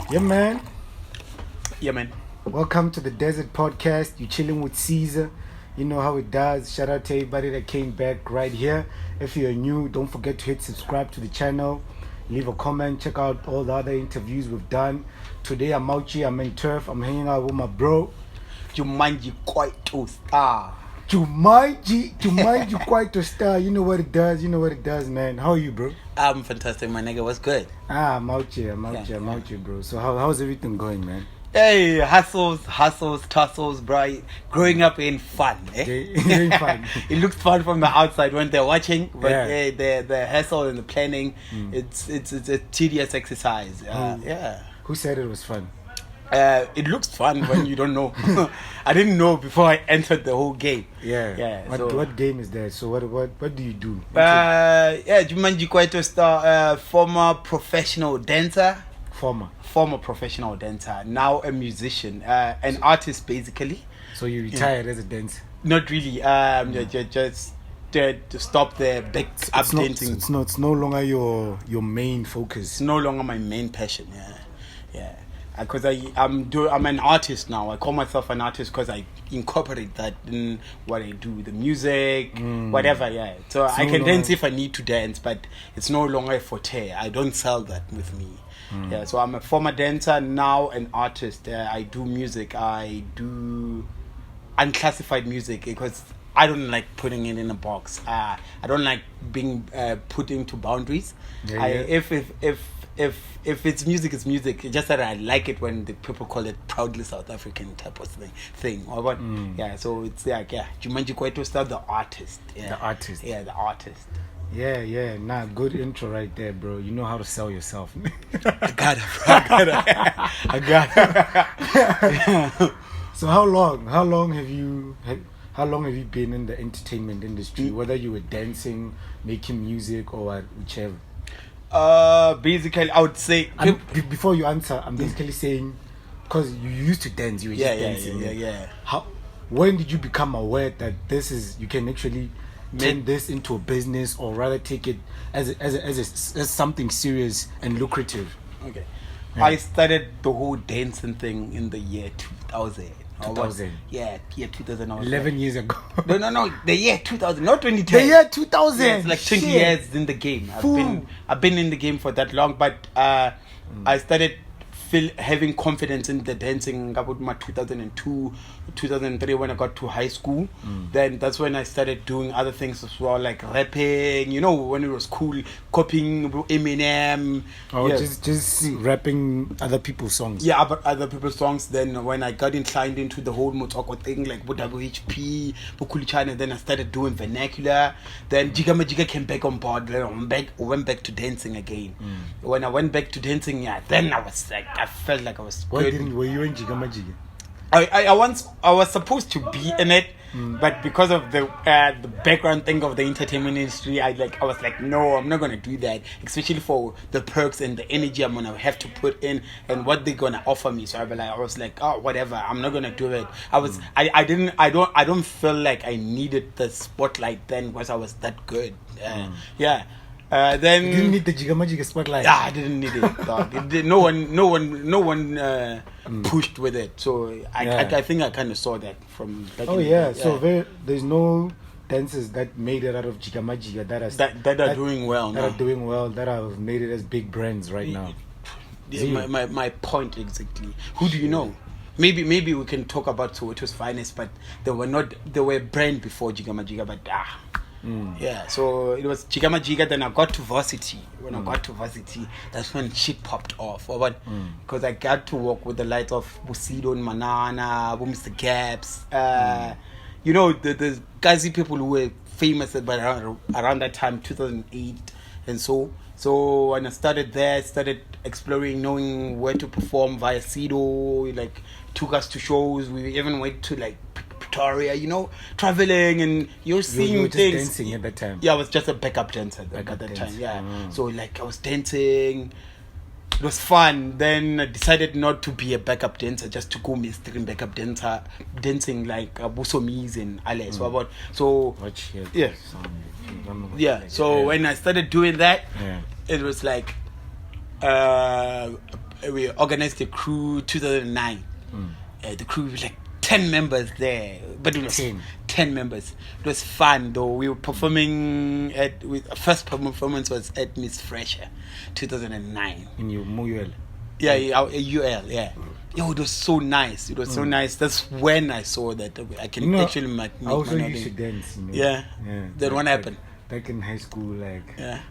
Yeah, man. Yeah, man. Welcome to the Desert Podcast. You're chilling with Caesar. You know how it does. Shout out to everybody that came back right here. If you're new, don't forget to hit subscribe to the channel. Leave a comment. Check out all the other interviews we've done. Today I'm out here. I'm in turf. I'm hanging out with my bro. Joomanji, Kwaito star. Joomaji, Kwaito star. You know what it does. Man. How are you, bro? I'm fantastic, my nigga. What's good? I'm out here, bro. So how's everything going, man? Hey, hustles, tussles, bro. Growing up ain't fun, eh? Ain't fun. It looks fun from the outside when they're watching, but the hustle and the planning, it's a tedious exercise. Yeah. Who said it was fun? It looks fun when you don't know. I didn't know before I entered the whole game. Yeah. What game is that? So what do you do? Joomanji Kwaito star, former professional dancer. Former professional dancer, now a musician, an artist basically. So you retired as a dancer? Not really. Just to stop the big dancing. It's no longer your main focus. It's no longer my main passion. Yeah. Because I'm an artist now. I call myself an artist because I incorporate that in what I do, the music, whatever. Yeah. So I can dance if I need to dance, but it's no longer a forte. I don't sell that with me. Yeah. So I'm a former dancer, now an artist. I do music. I do unclassified music because I don't like putting it in a box. I don't like being put into boundaries. If it's music, it's music. It's just that I like it when the people call it proudly South African type of thing. Or what? Yeah, so it's like, Joomanji Kwaito star, the artist. Yeah. The artist. Yeah, the artist. Yeah. Nah, good intro right there, bro. You know how to sell yourself. I got it. So how long have you been in the entertainment industry? Whether you were dancing, making music, or whichever. Basically, I would say before you answer, I'm basically saying because you used to dance, you were just dancing. Yeah. When did you become aware that you can actually turn this into a business, or rather take it as something serious and lucrative? Okay, I started the whole dancing thing in the year 2000. 2000. Year 2000. 11 years ago. No. The year 2000, not 2010. The year 2000. Yeah, it's like 20 years in the game. I've been in the game for that long, but I started having confidence in the dancing about my 2002, 2003 when I got to high school. Then that's when I started doing other things as well, like rapping. You know, when it was cool, copying Eminem. Just rapping other people's songs. Yeah, other people's songs. Then when I got inclined into the whole Motoko thing, like WHP, Bukulichana, then I started doing vernacular. Then Joomaji came back on board. Then I went back to dancing again. When I went back to dancing, then I was like, I felt like I was good. Were you in Joomaji? I was supposed to be in it, but because of the background thing of the entertainment industry, I was like, no, I'm not gonna do that, especially for the perks and the energy I'm gonna have to put in and what they're gonna offer me. So I was like, oh, whatever, I'm not gonna do it. I don't feel like I needed the spotlight then because I was that good. Then you didn't need the Joomaji spotlight. Yeah, I didn't need it. Dog. No one pushed with it. So I think I kind of saw that from back in the day. So there's no dancers that made it out of Joomaji that are doing well now. That are doing well, that have made it as big brands right now. My point exactly. Who do you know? Maybe we can talk about Soweto's finest, but they were a brand before Joomaji, but yeah, so it was Joomaji. Then I got to varsity. When I got to varsity, that's when shit popped off. Because I got to work with the likes of Busido and Manana, Mr. Gaps. You know, the Gazi people who were famous around that time, 2008 and so. So when I started there, started exploring, knowing where to perform via Sido, like took us to shows. We even went to like Pretoria, you know, traveling and you're seeing you were just things. Dancing at that time. Yeah, I was just a backup dancer at that time. Yeah, so like I was dancing. It was fun. Then I decided not to be a backup dancer, just to go mainstream backup dancer, dancing like Busomis and Ale. So So when I started doing that, it was like we organized the crew 2009. The crew was like 10 members there, but it was 10 members. It was fun though. We were performing first performance was at Miss Fresher 2009 in your UL. Yeah, UL. Yeah. Yo, it was so nice. It was so nice. That's when I saw that I can actually make I also used to dance. Yeah. Then what happened? Back in high school,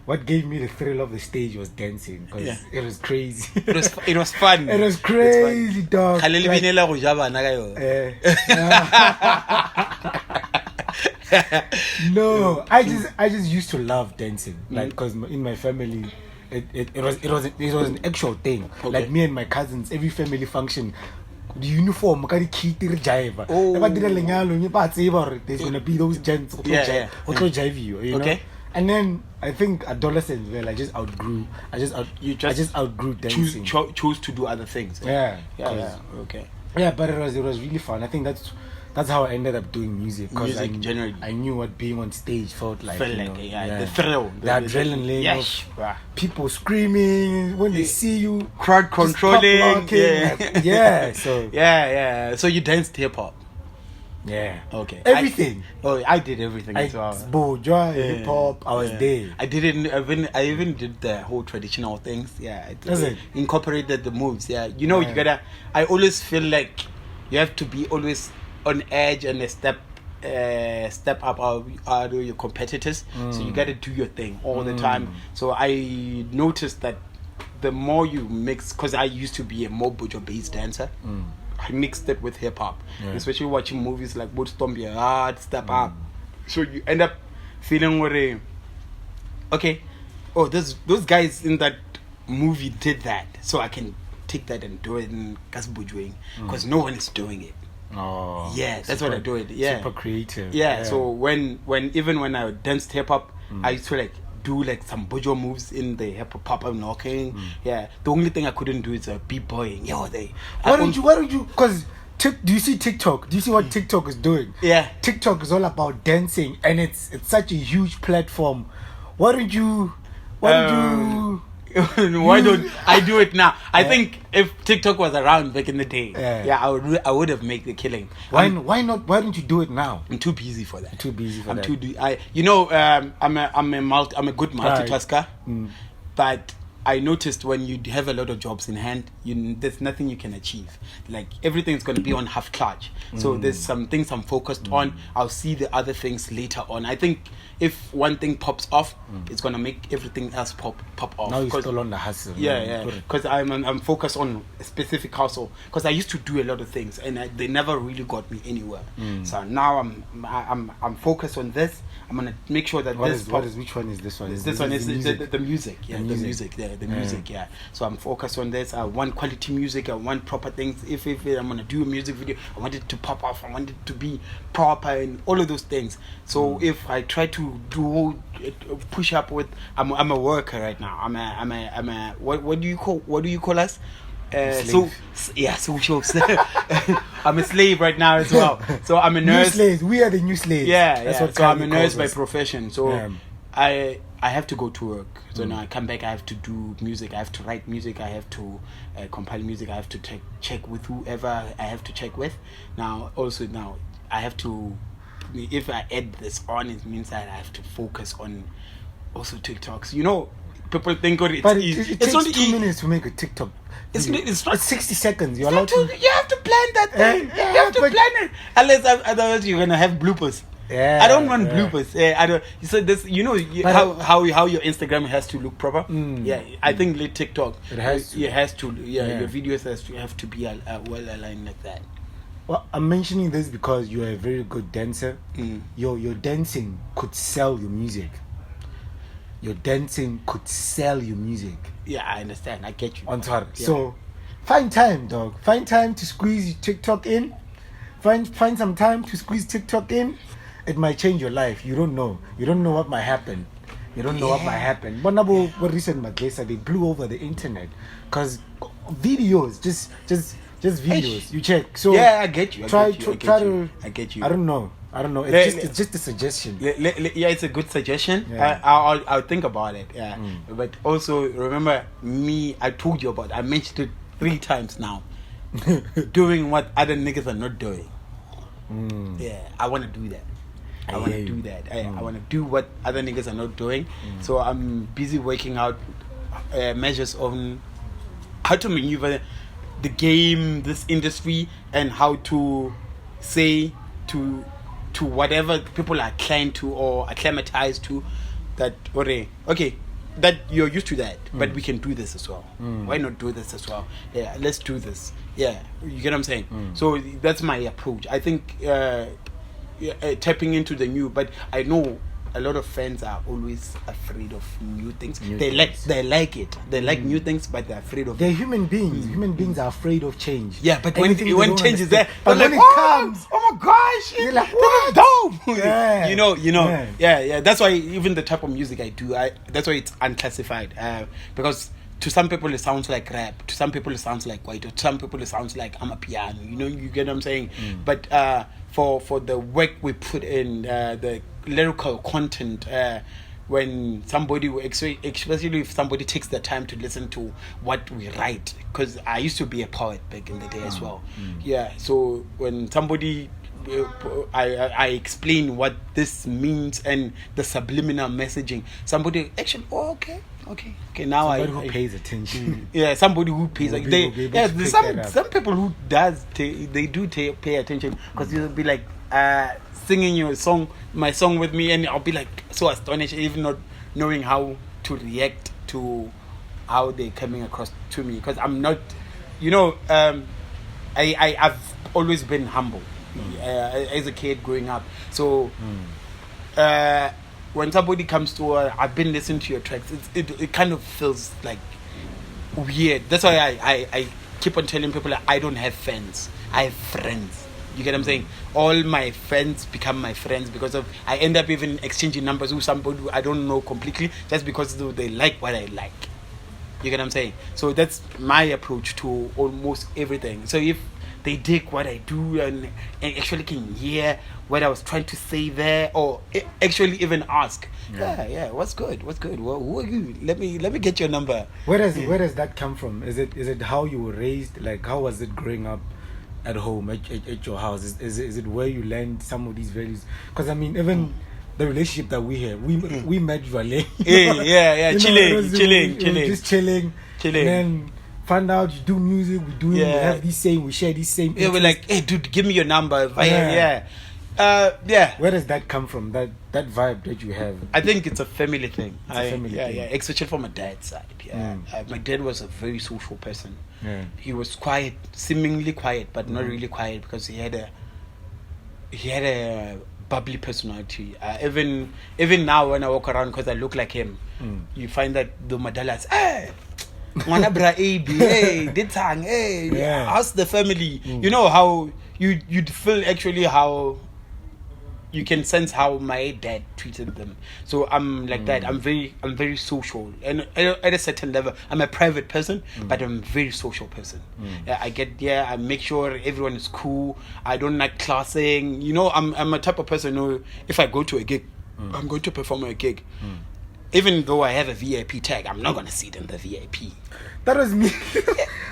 what gave me the thrill of the stage was dancing, because it was crazy. It was fun. It was crazy, dog. No, I just used to love dancing, like, because in my family, it was an actual thing. Okay. Like me and my cousins, every family function, the uniform, jive. There's gonna be those gents who jive you, you know. And then I think adolescence, I just outgrew dancing. Chose to do other things. Yeah. Okay. Yeah, but it was really fun. I think that's how I ended up doing music. Because generally, I knew what being on stage felt like. The thrill, the adrenaline of people screaming when they see you, crowd controlling. So you danced hip hop. Yeah. Okay. Everything. I did everything as well. Bourgeois, hip hop. I was there. I even did the whole traditional things. Yeah. I incorporated the moves. Yeah. You know, you gotta. I always feel like you have to be always on edge and a step up out of your competitors. So you gotta do your thing all the time. So I noticed that the more you mix, because I used to be a more bourgeois based dancer. I mixed it with hip hop, especially watching movies like Boot Stomp Your Heart, Step Up. So you end up feeling those guys in that movie did that, so I can take that and do it in Kasbujuing, because no one is doing it. Oh, yeah, that's what I do it. Yeah, super creative. Yeah. So when I danced hip hop, I used to do some bourgeois moves in the hip hop and knocking. Yeah, the only thing I couldn't do is b-boying. Why don't you? Because do you see TikTok? Do you see what TikTok is doing? Yeah, TikTok is all about dancing, and it's such a huge platform. Why don't you? Why don't I do it now? I think if TikTok was around back in the day, I would have made the killing. Why not? Why don't you do it now? I'm too busy for that. I'm too I'm a good multitasker, but I noticed when you have a lot of jobs in hand, there's nothing you can achieve. Like, everything's going to be on half charge. So there's some things I'm focused on. I'll see the other things later on. I think if one thing pops off, it's going to make everything else pop off. Now you're still on the hustle. Yeah. Because I'm focused on a specific hustle. Because I used to do a lot of things, and they never really got me anywhere. So now I'm focused on this. I'm gonna make sure that which one is this one? This one is the music. Yeah, the music. Yeah. So I'm focused on this. I want quality music. I want proper things. If I'm gonna do a music video, I want it to pop off. I want it to be proper and all of those things. So if I try to push up with, I'm a worker right now. I'm a what do you call us? Social. I'm a slave right now as well. So I'm a nurse. New slaves. We are the new slaves. So I'm a nurse by profession. So I have to go to work. So now I come back. I have to do music. I have to write music. I have to compile music. I have to check with whoever I have to check with. Now I have to. If I add this on, it means that I have to focus on also TikToks. You know, people think it's easy. It takes only 2 minutes to make a TikTok. It's not. It's 60 seconds. You're allowed to. You have to plan that thing. You have to plan it. Otherwise, you're gonna have bloopers. Yeah. I don't want bloopers. I don't. So this, how your Instagram has to look proper. Yeah. I think like TikTok. It has to. Your videos have to be well aligned like that. Well, I'm mentioning this because you're a very good dancer. Your dancing could sell your music. Your dancing could sell your music. Yeah, I understand. I get you. On top. Yeah. So, find time, dog. Find time to squeeze TikTok in. Find some time to squeeze TikTok in. It might change your life. You don't know. You don't know what might happen. But what recent Maglesa, they blew over the internet because videos, just videos. You check. So I get you. I get you. I get you. I don't know. I don't know. It's just a suggestion. Yeah, it's a good suggestion. Yeah. I'll think about it. Yeah, but also remember me. I mentioned it 3 times now. Doing what other niggas are not doing. Yeah, I want to do that. I want to do that. I want to do what other niggas are not doing. So I'm busy working out measures on how to maneuver the game, this industry, and how to say to whatever people are inclined to or acclimatized to that. Okay, that you're used to that, but we can do this as well. Why not do this as well? Yeah, let's do this. Yeah, you get what I'm saying? So that's my approach. I think tapping into the new, but I know a lot of fans are always afraid of new things. They like it. They like new things, but they're afraid of. They're human beings. Human beings are afraid of change. Yeah, but when change is there, but when like, it comes, oh my gosh, you're like, this is dope. Yeah. You know. Yeah. That's why even the type of music I do, that's why it's unclassified. Because to some people it sounds like rap. To some people it sounds like Kwaito. To some people it sounds like I'm a piano. You get what I'm saying? But for the work we put in, the lyrical content, when somebody, especially if somebody takes the time to listen to what we write, because I used to be a poet back in the day as well. Yeah, so when somebody I explain what this means and the subliminal messaging, somebody actually okay now somebody who pays attention. Yeah, somebody who pays some people who pay attention, because you'll be like singing my song with me, and I'll be like so astonished, even not knowing how to react to how they're coming across to me, because I'm not, I've always been humble as a kid growing up. So when somebody comes to I've been listening to your tracks, it kind of feels like weird. That's why I keep on telling people I don't have fans, I have friends. You get what I'm saying? All my friends become my friends because of I end up even exchanging numbers with somebody who I don't know completely, just because they like what I like. You get what I'm saying? So that's my approach to almost everything. So if they dig what I do and actually can hear what I was trying to say there, or actually even ask, what's good? Well, who are you? Let me get your number. Where does that come from? Is it how you were raised? Like, how was it growing up at home, at your house? Is it where you learned some of these values? Because I mean, even the relationship that we have, we met Vale. Chilling. Just chilling. And then find out you do music, we have these same, we share these same. Yeah, we're like, hey, dude, give me your number. Where does that come from? That vibe that you have? I think it's a family thing. Thing. Especially from my dad's side. My dad was a very social person. He was quiet, seemingly quiet, but not really quiet, because he had a bubbly personality. Even now when I walk around, because I look like him, you find that the madalas, how's the family? You know how you'd feel actually how you can sense how my dad treated them. So I'm like that. I'm very social, and at a certain level, I'm a private person, but I'm a very social person. I get there, I make sure everyone is cool. I don't like classing. I'm a type of person who, if I go to a gig, I'm going to perform a gig. Even though I have a VIP tag, I'm not gonna sit in the VIP. That was me.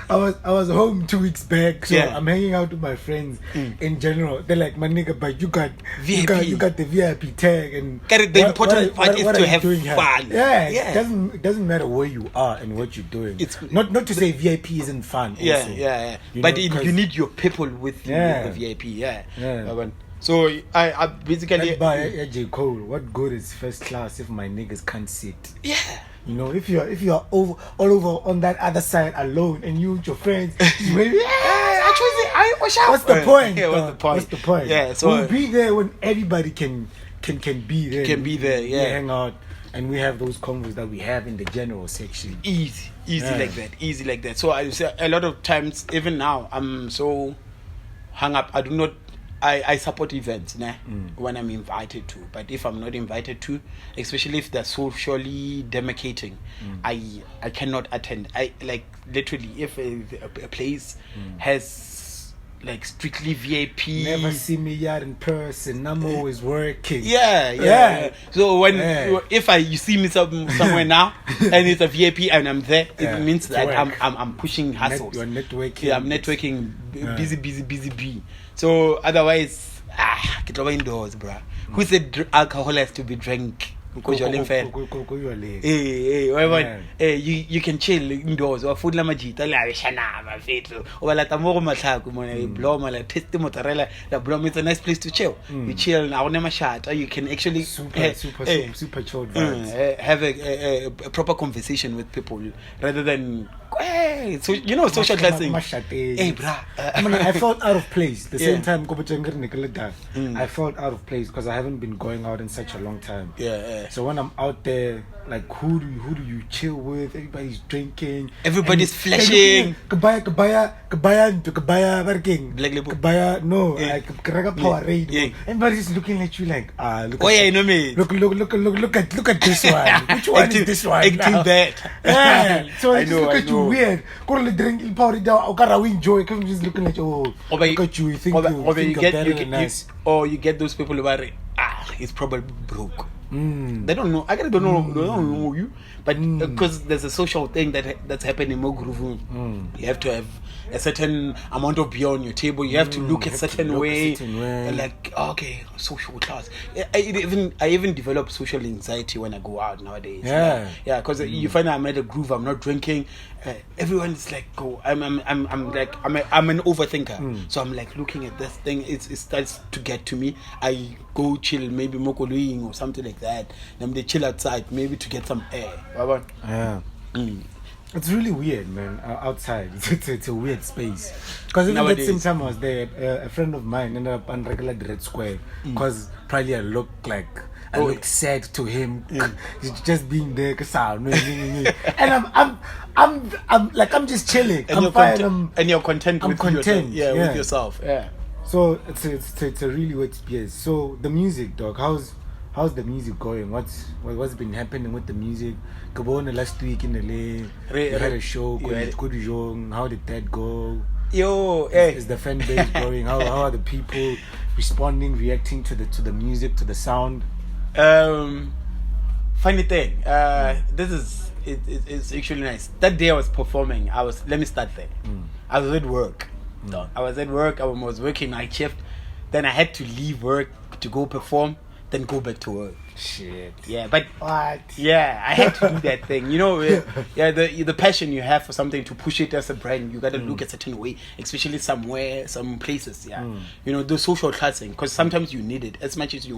I was home 2 weeks back, so I'm hanging out with my friends. In general, they're like, "My nigga, but you got the VIP tag." And the important part is to have fun. It doesn't matter where you are and what you're doing. It's not to say VIP isn't fun. Also, but you need your people with you with the VIP. So I basically by J. Cole. What good is first class if my niggas can't sit? Yeah. If you're all over on that other side alone, and you with your friends, what's the point? What's the point? Yeah. So we'll be there when everybody can be there. Can be there. We hang out and we have those convos that we have in the general section. Easy like that. So I say a lot of times, even now, I'm so hung up. I support events when I'm invited to, but if I'm not invited to, especially if they're socially demarcating, I cannot attend. I like literally, if a place has like strictly VIP. Never see me out in person. I'm always working. Yeah. So when if you see me somewhere now and it's a VIP and I'm there, it means that I'm pushing hustles. You're networking. Yeah, I'm networking. Busy. So otherwise, get over indoors, bruh. Who said alcohol has to be drank? Because you're fair. You can chill indoors or food la majita la shana ma fetlo o la tamoro matlhako mona blow ma la test mozzarella la blow it's a nice place to chill. You chill now on shot, or you can actually super chilled vibes. Have a proper conversation with people rather than so social classing. Hey bruh, I felt out of place the same time I felt out of place because I haven't been going out in such a long time. So when I'm out there, like who do you chill with? Everybody's drinking. Everybody's flashing. Kabaya, working. Kabaya, no, like Powerade. Everybody's looking at you like, look. Oh yeah, you know me. Look at this one. Which one is this one? Acting bad. So I just look at you weird. Go drink Powerade. I enjoy. Because I'm just looking at you. Look at you. You think you're better than us. Or you get those people who are he's probably broke. They don't know. I don't know you, but because there's a social thing that's happening in Mogrovu. You have to have a certain amount of beer on your table. You have to look a certain way. Like okay, social class. I even develop social anxiety when I go out nowadays. Because you find I'm at a groove. I'm not drinking. Everyone is like, I'm an overthinker. So I'm like looking at this thing. It starts to get to me. I go chill, maybe mokoloing or something like that. Then they chill outside, maybe to get some air. It's really weird, man. Outside, it's a weird space. Because even that same time I was there, a friend of mine ended up on regular Red Square because probably I looked sad to him. He's just being there, and I'm just chilling. And you're content. I'm content. With yourself. Yeah. So it's a really weird space. So the music, dog. How's the music going? What's been happening with the music? Kabona last week in LA, we had a show. How did that go? Is the fan base growing? How are the people responding, reacting to the music, to the sound? Funny thing. It's actually nice. That day I was performing. Let me start there. I was at work. I was working night shift. Then I had to leave work to go perform. Then go back to work. Shit. Yeah, but what? Yeah, I had to do that thing. The passion you have for something, to push it as a brand, you gotta look a certain way, especially some places. The social classing, because sometimes you need it as much as we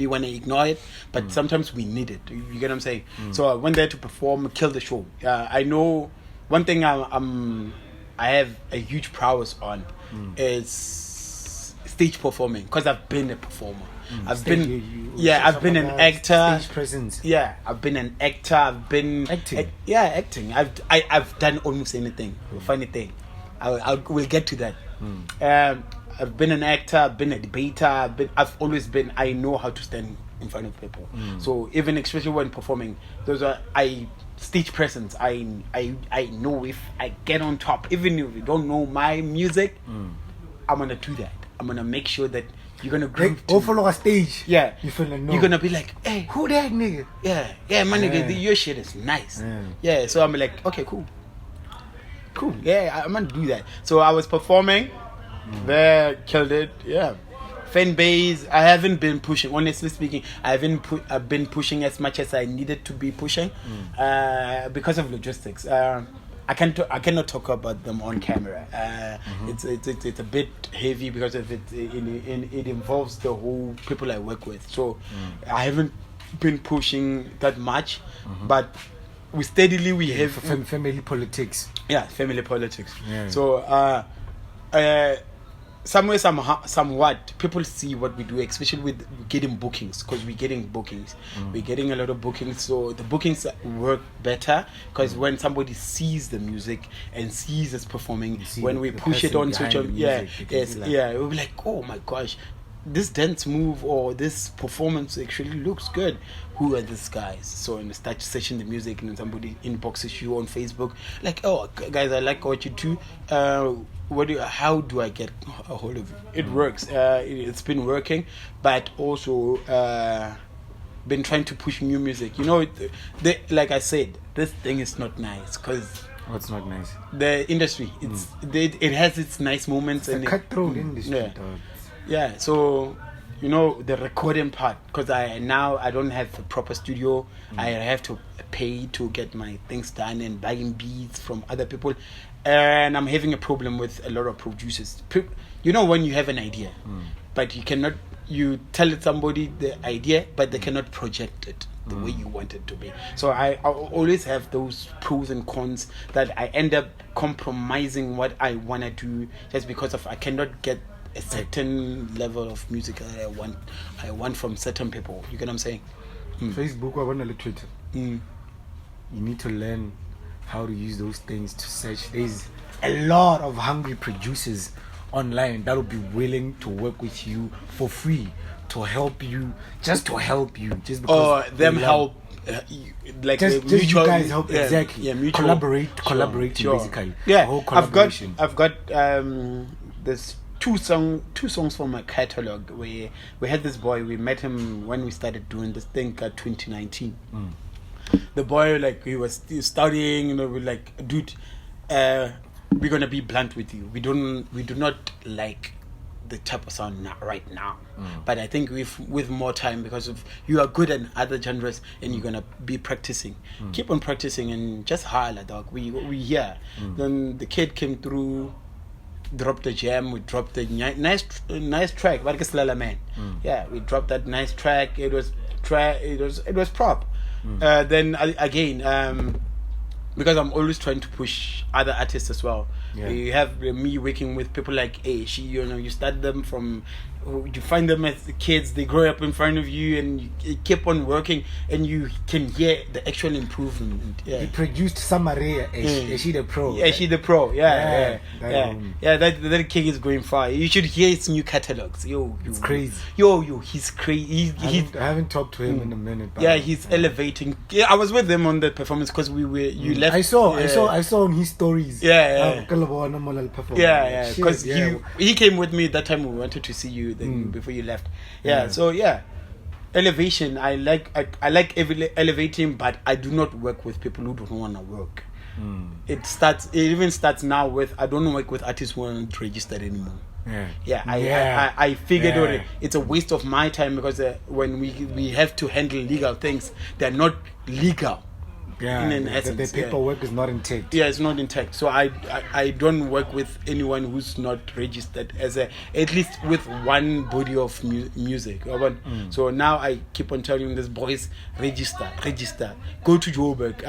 wanna ignore it, but sometimes we need it. You get what I'm saying? So I went there to perform, kill the show. I know one thing I have a huge prowess on is stage performing, because I've been a performer. I've been an actor. Stage presence. Yeah, I've been an actor. I've been acting. Acting. I've done almost anything. Funny thing, we'll get to that. I've been an actor. I've been a debater. I've always been. I know how to stand in front of people. So even especially when performing, stage presence. I know if I get on top, even if you don't know my music, I'm gonna do that. I'm gonna make sure that you're gonna groove go follow a stage. Yeah. You finna know. You're gonna be like, hey, who that nigga? Yeah, my nigga, your shit is nice. Yeah, so I'm like, okay, cool. Yeah, I'm gonna do that. So I was performing there, killed it. Yeah. Fan base, I haven't been pushing. Honestly speaking, I've been pushing as much as I needed to be pushing because of logistics. I cannot talk about them on camera. It's a bit heavy because of it involves the whole people I work with. So I haven't been pushing that much, but we have family politics. Yeah, family politics. Yeah. So somewhat people see what we do, especially with getting bookings, because we're getting bookings. We're getting a lot of bookings, so the bookings work better because when somebody sees the music and sees us performing, when we push it on social, we'll be like, oh my gosh, this dance move or this performance actually looks good. Who are these guys? So and start searching the music, and then somebody inboxes you on Facebook like, oh guys, I like what you do. How do I get a hold of it? It works. It's been working, but also been trying to push new music. You know, like I said, this thing is not nice because. What's not nice? The industry. It has its nice moments. It's a cutthroat industry, dog. Yeah, so you know the recording part, because I don't have a proper studio. I have to pay to get my things done and buying beats from other people, and I'm having a problem with a lot of producers. You know, when you have an idea, but you tell somebody the idea, but they cannot project it the way you want it to be. So I always have those pros and cons that I end up compromising what I want to do just because of I cannot get a certain level of music that I want from certain people. You get what I'm saying? Facebook, I want to Twitter. You need to learn how to use those things to search. There's a lot of hungry producers online that will be willing to work with you for free to help you, just because. Or them help. Like just mutual, you guys help, exactly. Yeah, mutual. Collaborate Sure. musically. Yeah, whole collaboration. I've got there's two songs from my catalog where we had this boy. We met him when we started doing this thing 2019. The boy, like, he was still studying, you know, we're like, dude, we're gonna be blunt with you. We do not like the type of sound right now, but I think with more time, because of you are good at other genres and you're gonna be practicing. Keep on practicing and just holler, dog. We here. Then the kid came through, dropped a jam. We dropped a nice track. Man. Yeah, we dropped that nice track. It was prop. Then again, because I'm always trying to push other artists as well. Yeah. You have me working with people like you start them from, you find them as kids, they grow up in front of you, and you keep on working, and you can hear the actual improvement. Yeah. He produced Samaria. Is she the pro? Yeah, she the pro. That king is going far. You should hear his new catalogs. It's crazy. He's crazy. I haven't talked to him in a minute. Yeah, he's elevating. Yeah, I was with them on the performance because you left. I saw on his stories. Yeah. Because he came with me that time. We wanted to see you before you left. So elevation. I like elevating, but I do not work with people who don't want to work. It even starts now with, I don't work with artists who aren't registered anymore. I figured it's a waste of my time, because when we have to handle legal things, they're not legal. The paperwork is not intact. Yeah, it's not intact. So I don't work with anyone who's not registered at least with one body of music. So now I keep on telling these boys, register. Go to Joburg.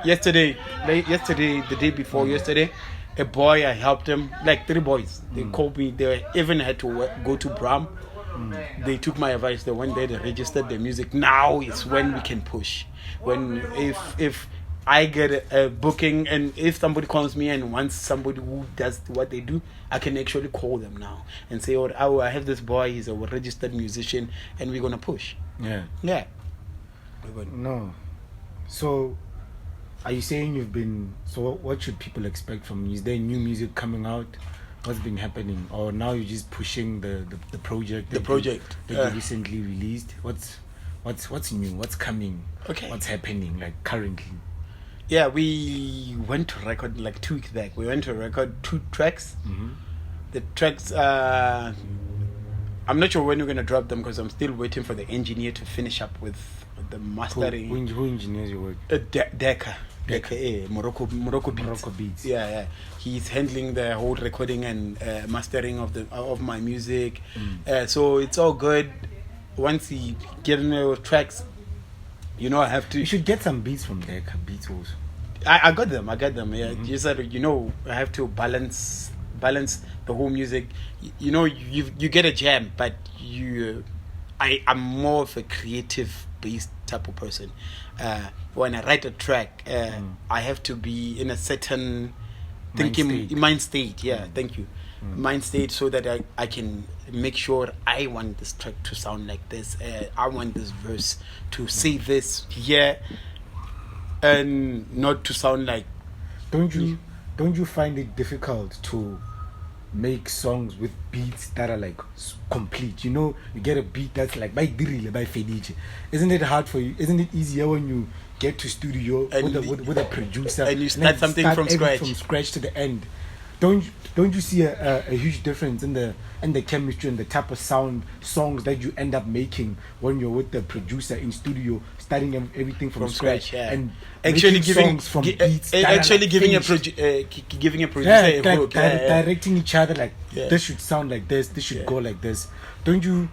Yesterday, the day before yesterday, a boy, I helped him, like 3 boys. They called me. They even had to go to Bram. They took my advice. They went there, they registered their music. Now is when we can push. If I get a booking, and if somebody calls me and wants somebody who does what they do, I can actually call them now and say, oh, I have this boy, he's a registered musician, and we're gonna push. Yeah. No. So are you saying what should people expect from you? Is there new music coming out? What's been happening? Or now you're just pushing the project that you recently released? What's new? What's coming? Okay. What's happening like currently? Yeah, we went to record like 2 weeks back. We went to record 2 tracks. The tracks, I'm not sure when we're going to drop them, because I'm still waiting for the engineer to finish up with the mastering. Who engineers your work? Decca, Morocco Beats. Yeah. He's handling the whole recording and mastering of my music. So it's all good. Once he gets me those tracks, I have to. You should get some beats from Decca Beats also. I got them. Yeah, just that I have to balance the whole music. You get a jam, but I'm more of a creative based type of person. When I write a track, I have to be in a certain mind state. Yeah, thank you. mind state, so that I can make sure I want this track to sound like this. I want this verse to say this here, and not to sound like. Don't you find it difficult to make songs with beats that are like complete? You know, you get a beat that's like by Dirile, by Fediche. Isn't it hard for you? Isn't it easier when you get to studio with a producer and you start something from scratch to the end? Don't you see a huge difference in the chemistry and the type of songs that you end up making when you're with the producer in studio, starting everything from scratch, yeah. and actually giving songs from beats giving a producer a hook, directing each other like this should sound like this should go like this. Don't you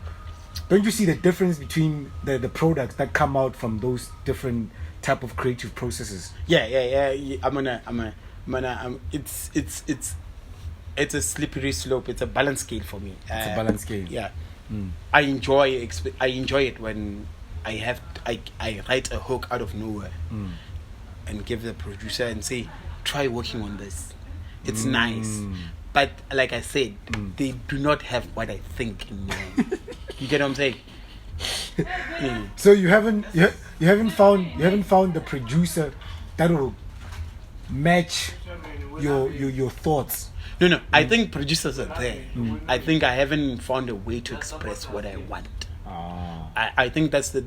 see the difference between the products that come out from those different type of creative processes? It's a slippery slope. It's a balance scale for me. It's a balance scale. Yeah. I enjoy it when I write a hook out of nowhere and give the producer and say, try working on this. It's nice. But like I said, they do not have what I think in mind. You get what I'm saying? So you haven't found the producer that will match your thoughts. No. I think producers are there. I think I haven't found a way to express what I want. I think that's the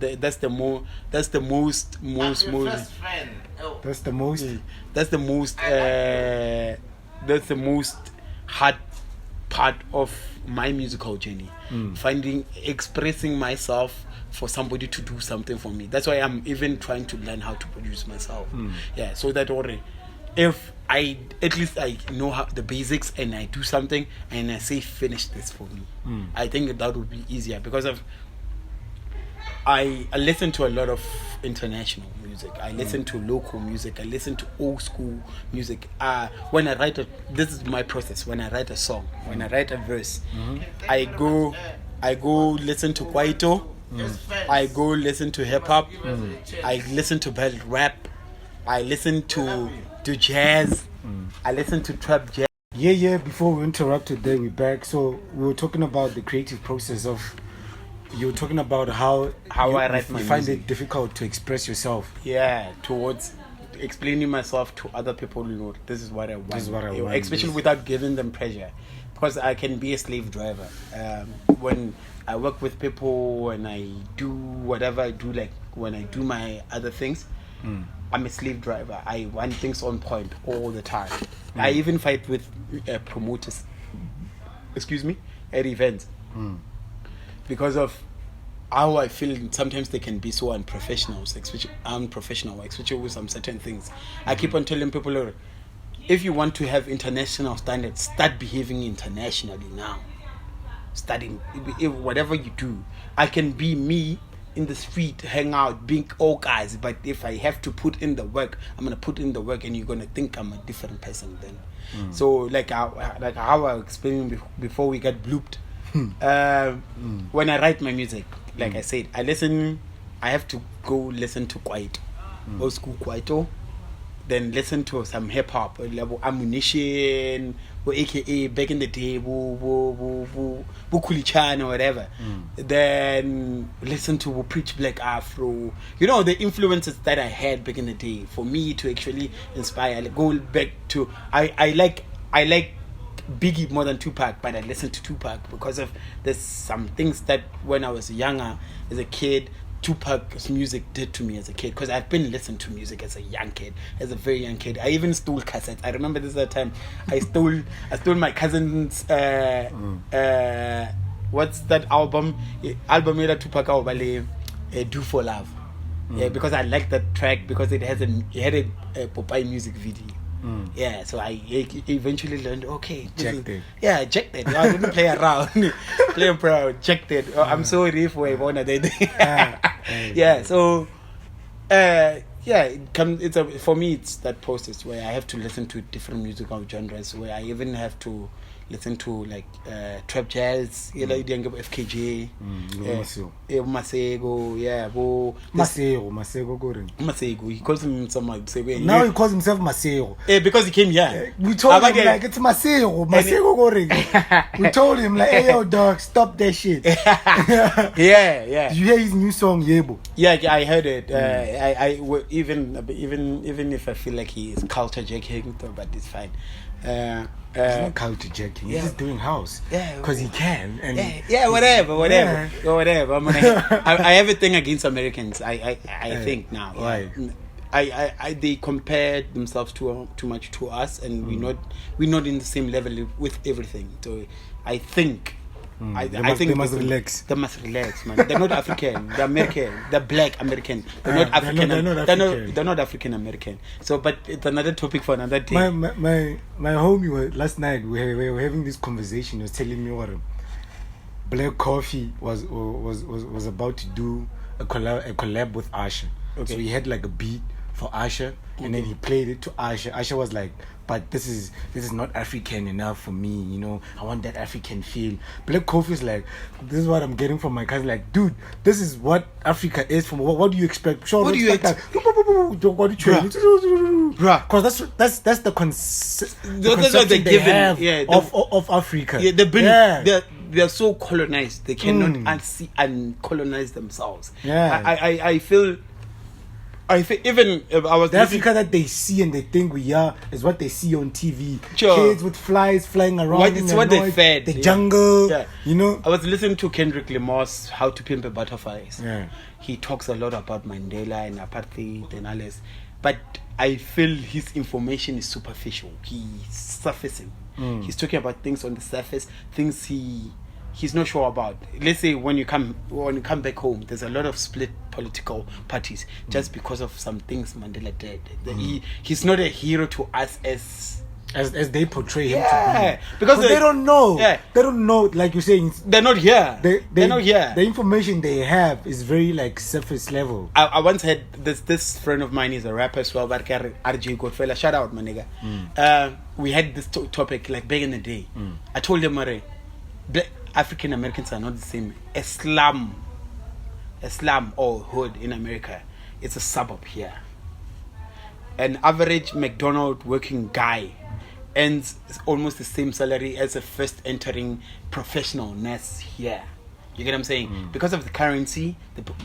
most hard part of my musical journey. Expressing myself for somebody to do something for me. That's why I'm even trying to learn how to produce myself. So that already, if I know how the basics and I do something and I say finish this for me, I think that would be easier because I listen to a lot of international music. I listen to local music. I listen to old school music. When I write this is my process. When I write a song, when I write a verse, I go listen to Kwaito. I go listen to hip hop. I listen to battle rap. I listen to jazz. I listen to trap jazz. Before we interrupted there, we're back. So we were talking about the creative process of. You were talking about how I write my music. Find music. it difficult to express yourself. Towards explaining myself to other people. This is what I want. This is what I want. Especially without giving them pressure, because I can be a slave driver. When I work with people, when I do whatever I do, like when I do my other things, I'm a slave driver. I want things on point all the time. I even fight with promoters. At events. Because of how I feel, sometimes they can be so unprofessional, especially with some certain things. I keep on telling people, "Look, if you want to have international standards, start behaving internationally now. Studying, whatever you do. I can be me in the street, hang out, being all guys, but if I have to put in the work, I'm going to put in the work and you're going to think I'm a different person then." So like how I was explaining before we got blooped. When I write my music, like I said, I have to go listen to Kwaito, old school Kwaito, then listen to some hip hop, level Ammunition, or AKA back in the day, Bukulichan or whatever. Then listen to Preach Black Afro. The influences that I had back in the day for me to actually inspire. Go back to I like Biggie more than Tupac, but I listened to Tupac because of there's some things that when I was younger as a kid, Tupac's music did to me as a kid, because I've been listening to music as a very young kid. I even stole cassettes. I remember this at the time. I stole my cousin's what's that album that Tupac Do For Love. Because I liked that track because it had a Popeye music video. So I eventually learned, Checked it. I didn't play around. Play around, checked it. I'm sorry for Ivona. For me it's that process where I have to listen to different musical genres, where I even have to listen to like trap jazz, FKJ, Masego, yeah, Masego Gorin. Masego. He calls himself Masego. Now he calls himself Masego. Because he came here. We told him like it's Masego Gorin. We told him like, hey yo dog, stop that shit. Yeah. Did you hear his new song Yebo? Yeah, I heard it. Even if I feel like he is culture jacking, but it's fine. He's not culture jacking. He's just doing house. Yeah, because he can. And whatever. I have a thing against Americans. I think now. Why? They compare themselves too much to us, and we're not in the same level with everything. So I think. I think they must relax. They must relax, man. They're not African. They're American. They're black American. They're not African. They're not African American. So, but it's another topic for another day. My homie last night we were having this conversation. He was telling me what Black Coffee was about to do a collab with Usher. Okay. So he had like a beat for Usher, and then he played it to Usher. Usher was like, but this is not African enough for me, you know. I want that African feel. Black Coffee is like, this is what I'm getting from my cousin. Like, dude, this is what Africa is. From what do you expect? Sure, what do you expect? Because that's the concept they have of Africa. Yeah, they're so colonized. They cannot uncolonize themselves. Yeah, I think even I was the Africa that they see and they think we are is what they see on TV. Sure. Kids with flies flying around. It's what they fed. The jungle. Yeah. You know. I was listening to Kendrick Lamar's "How to Pimp a Butterfly." Yeah. He talks a lot about Mandela and apartheid and all this, but I feel his information is superficial. He's surfacing. He's talking about things on the surface, things he's not sure about. Let's say when you come back home, there's a lot of split political parties just because of some things Mandela did. He's not a hero to us as they portray him to be, because they don't know. Yeah. They don't know, like you're saying. They're not here. They're not here. The information they have is very like surface level. I once had this friend of mine is a rapper as well, but RJ Godfella. Shout out, my nigga. We had this topic like back in the day. I told him, African Americans are not the same. A slum or hood in America, it's a suburb here. An average McDonald's working guy earns almost the same salary as a first entering professional nurse here. You get what I'm saying? Because of the currency,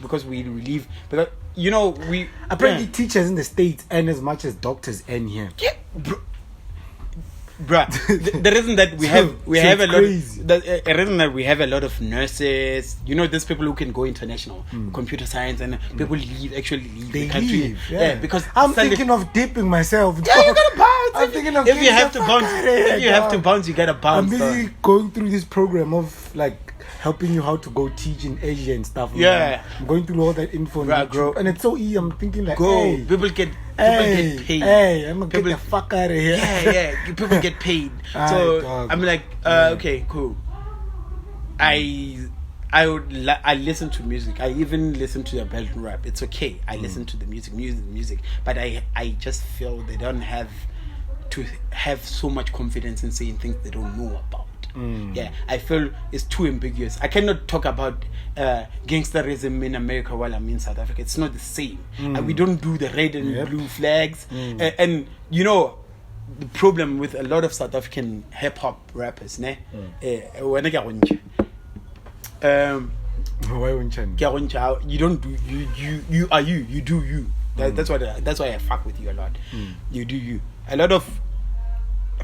because we live, because we apparently teachers in the States earn as much as doctors earn here. Yeah, bruh, the reason that we have a lot the reason that we have a lot of nurses, there's people who can go international, computer science, and people leave the country. Because I'm thinking of dipping myself. Yeah, you gotta bounce. I'm thinking of if you have to bounce, you gotta bounce. I'm busy going through this program of like helping you how to go teach in Asia and stuff. Yeah, I'm going through all that info, and it's so easy. I'm thinking like, hey, people get paid. Hey, I'm gonna get the fuck out of here. Yeah, people get paid. So I'm like, okay, cool. I listen to music. I even listen to the Belgian rap. It's okay. I listen to the music. But I just feel they don't have to have so much confidence in saying things they don't know about. Yeah, I feel it's too ambiguous. I cannot talk about gangsterism in America while I'm in South Africa. It's not the same. We don't do the red and blue flags. And the problem with a lot of South African hip hop rappers, you don't do you are you do you. That's why I fuck with you a lot. You do you. A lot of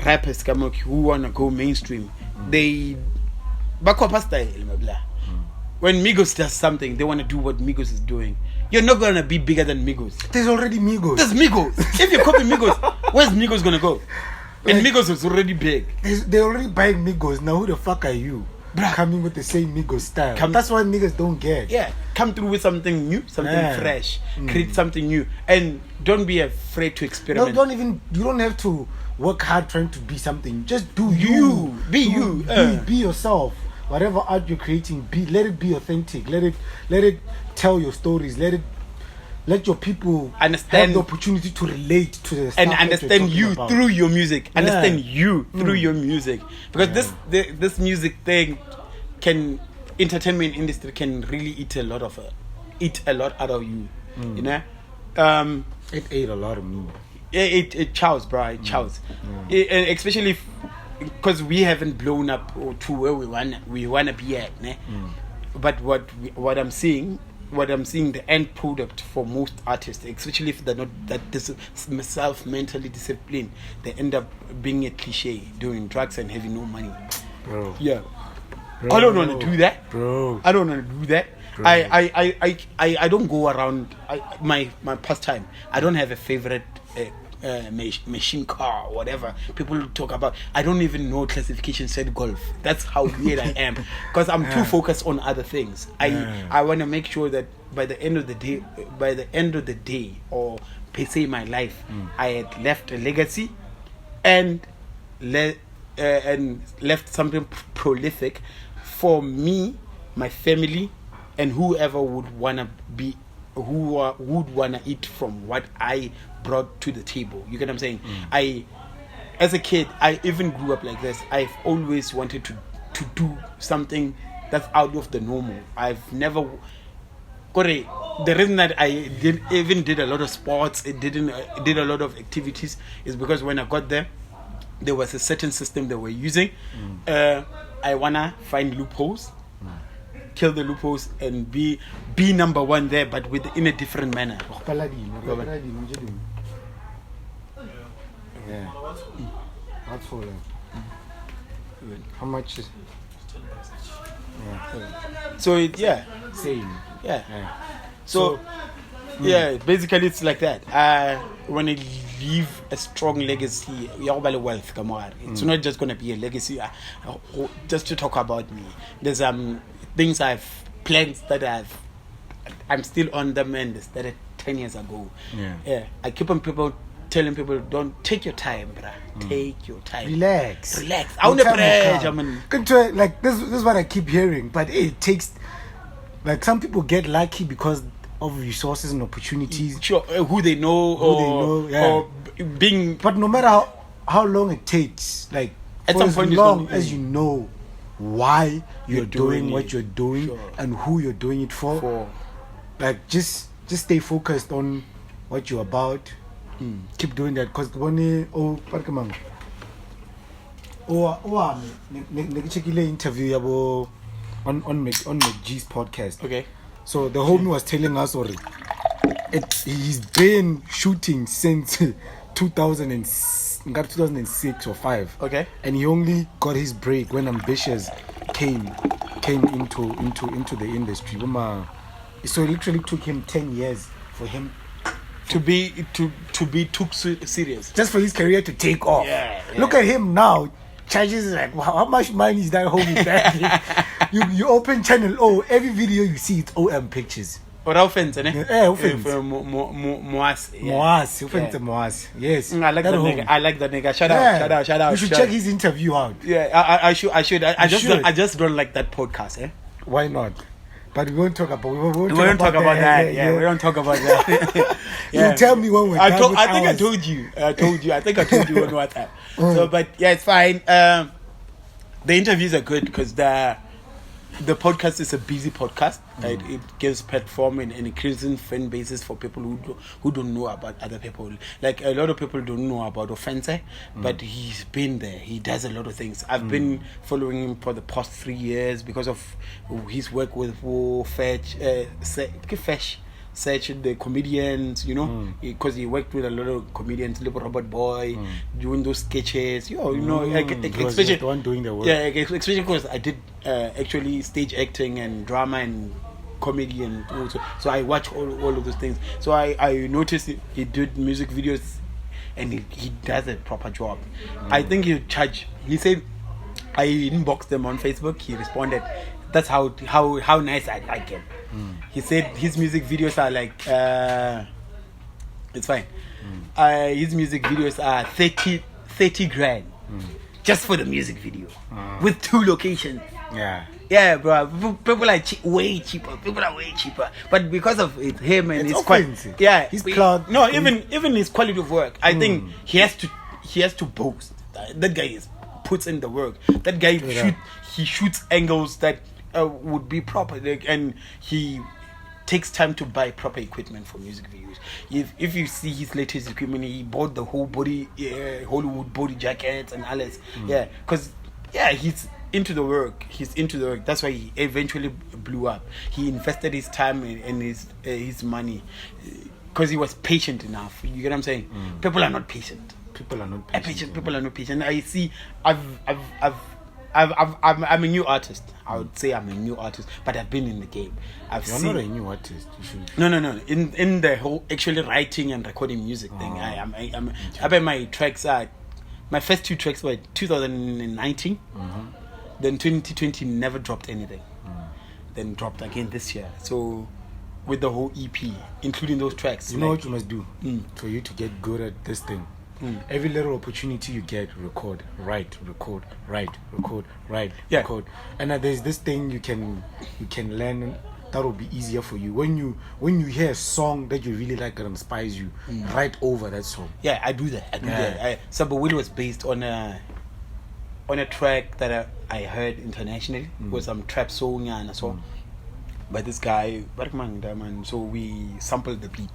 rappers who wanna go mainstream, they bakopa style blah. When Migos does something, they wanna do what Migos is doing. You're not gonna be bigger than Migos. There's already Migos. There's Migos. If you copy Migos, where's Migos gonna go? And Migos is already big. They're already buying Migos. Now who the fuck are you? Bruh. Coming with the same Migos style. That's why niggas don't get. Yeah, come through with something new, something fresh. Create something new, and don't be afraid to experiment. You don't have to work hard trying to be something. Just do you. Be you. Be yourself. Whatever art you're creating, let it be authentic. Let it tell your stories. Let it let your people understand have the opportunity to relate to the stuff and that understand you're you about. through your music. Understand you through your music, because this music thing can entertainment industry can really eat a lot out of you. You know, it ate a lot of me. It chows, bro. It chows, especially because we haven't blown up to where we wanna be at, né? But what I'm seeing, the end product for most artists, especially if they're not mentally disciplined, they end up being a cliche, doing drugs and having no money. Bro. Yeah. Bro. I don't want to do that. Bro. I don't want to do that. Bro. I don't go around my pastime. I don't have a favorite machine car or whatever people talk about. I don't even know classification said golf. That's how weird I am, because I'm too focused on other things. I want to make sure that by the end of the day, or per se my life, I had left a legacy and left something prolific for me, my family, and whoever would wanna eat from what I brought to the table. You get what I'm saying? As a kid, I even grew up like this. I've always wanted to do something that's out of the normal. I've never. The reason that I did a lot of sports, did a lot of activities, is because when I got there was a certain system they were using. I wanna find loopholes, kill the loopholes, and be number one there, but in a different manner. Yeah. That's all. How much is? Yeah. So Same. Yeah. So basically it's like that. When I leave a strong legacy, wealth. It's not just gonna be a legacy just to talk about me. There's things plans that I'm still on them, and started 10 years ago. Yeah. I keep on telling people, don't take your time, bruh. Take your time. Relax. I want to pressure, man. Like this is what I keep hearing, but it takes. Like some people get lucky because of resources and opportunities. Sure, who they know, or being. But no matter how long it takes, like at some point, as long as you know why you're doing what you're doing, and who you're doing it for. Like just stay focused on what you're about. Keep doing that, because interview on McG's podcast. Okay. So the homie was telling us already, he's been shooting since 2006 or 5. Okay. And he only got his break when Ambitious came into the industry. So it literally took him 10 years for him to be took serious, just for his career to take off. Look at him now. Charges like, how much money is that homie back? you open channel O, every video you see it's OM pictures. Or offense, eh? Offense. Moas. Yes. I like that nigga. Shout out. You should check his interview out. Yeah, I should. I just don't like that podcast, eh? Why not? But we won't talk about that. We don't talk about that. You tell me when we're done with I think I told you. I think I told you on WhatsApp. So, but yeah, it's fine. The interviews are good because the podcast is a busy podcast. Right? It gives platform and increasing fan bases for people who don't know about other people. Like a lot of people don't know about Offense, but he's been there. He does a lot of things. I've been following him for the past 3 years because of his work with Fetch, the comedians, because he worked with a lot of comedians, Little Robert Boy, doing those sketches, especially the one doing the work. Yeah, especially because I did actually stage acting and drama and comedy, and also, so I watch all of those things. So I noticed he did music videos, and he does a proper job. I think he charged. He said I inboxed them on Facebook. He responded. That's how nice I like him. He said his music videos are like it's fine. His music videos are 30 grand just for the music video with 2 locations. Yeah, bro. People are way cheaper. People are way cheaper. But because of him and his quality, his cloud. No, even his quality of work. I think he has to boast. That guy puts in the work. That guy shoots angles that would be proper, and he takes time to buy proper equipment for music videos. If you see his latest equipment, he bought the whole body Hollywood body jackets and all this. Because he's into the work. That's why he eventually blew up. He invested his time and his money because he was patient enough. You get what I'm saying? People are not patient. People are not patient. I see. I'm a new artist. I would say I'm a new artist, but I've been in the game. You're not a new artist. You should. No. In the whole actually writing and recording music thing, I bet my tracks are. My first 2 tracks were 2019. Then 2020 never dropped anything. Then dropped again this year. So with the whole EP, including those tracks. You know what you must do for you to get good at this thing. Every little opportunity you get, record. And there's this thing you can learn that will be easier for you when you hear a song that you really like that inspires you. Write over that song. Yeah, I do that. Saba Will was based on a track that I heard internationally with some trap song and so by this guy Bergman Diamond. So we sampled the beat.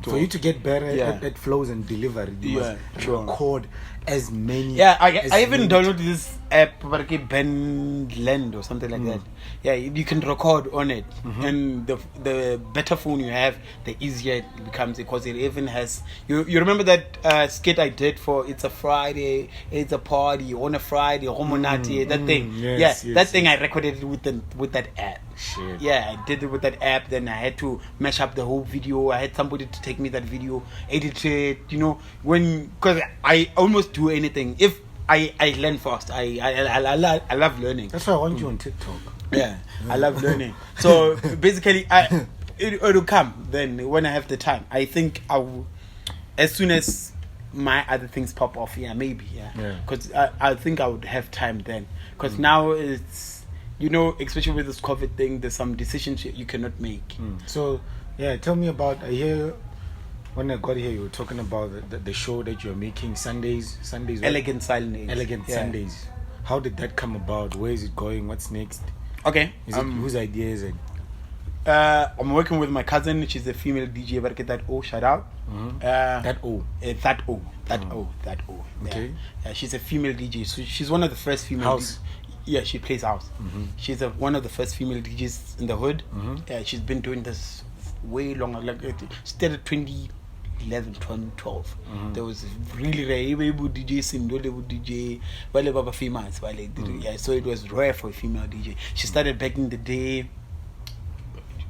For you to get better at flows and delivery, you must record as many. I even downloaded this app, Bandland or something like that. Yeah, you can record on it, and the better phone you have, the easier it becomes because it even has. You remember that skit I did for It's a Friday, It's a Party on a Friday, Homonati, that thing. That thing I recorded with that app. Shit. Yeah, I did it with that app. Then I had to mash up the whole video. I had somebody to take me that video, edit it. Because I almost do anything. If I learn fast. I love learning. That's why I want you on TikTok. Yeah, I love learning. So basically, it'll come then when I have the time. I think I will, as soon as my other things pop off. Maybe. Because I think I would have time then. Because now it's. Especially with this COVID thing, there's some decisions you cannot make. So, tell me about when I got here, you were talking about the show that you're making Sundays. Elegant Sundays. How did that come about? Where is it going? What's next? Okay. Whose idea is it? I'm working with my cousin. She's a female DJ. That O, shout out. That O. Okay. Yeah, she's a female DJ. So she's one of the first female house. Yeah, she plays house. She's one of the first female DJs in the hood. She's been doing this way longer. Like started 2011, 2012. There was really rare DJs in Hollywood DJ. Well, females. So it was rare for a female DJ. She started back in the day.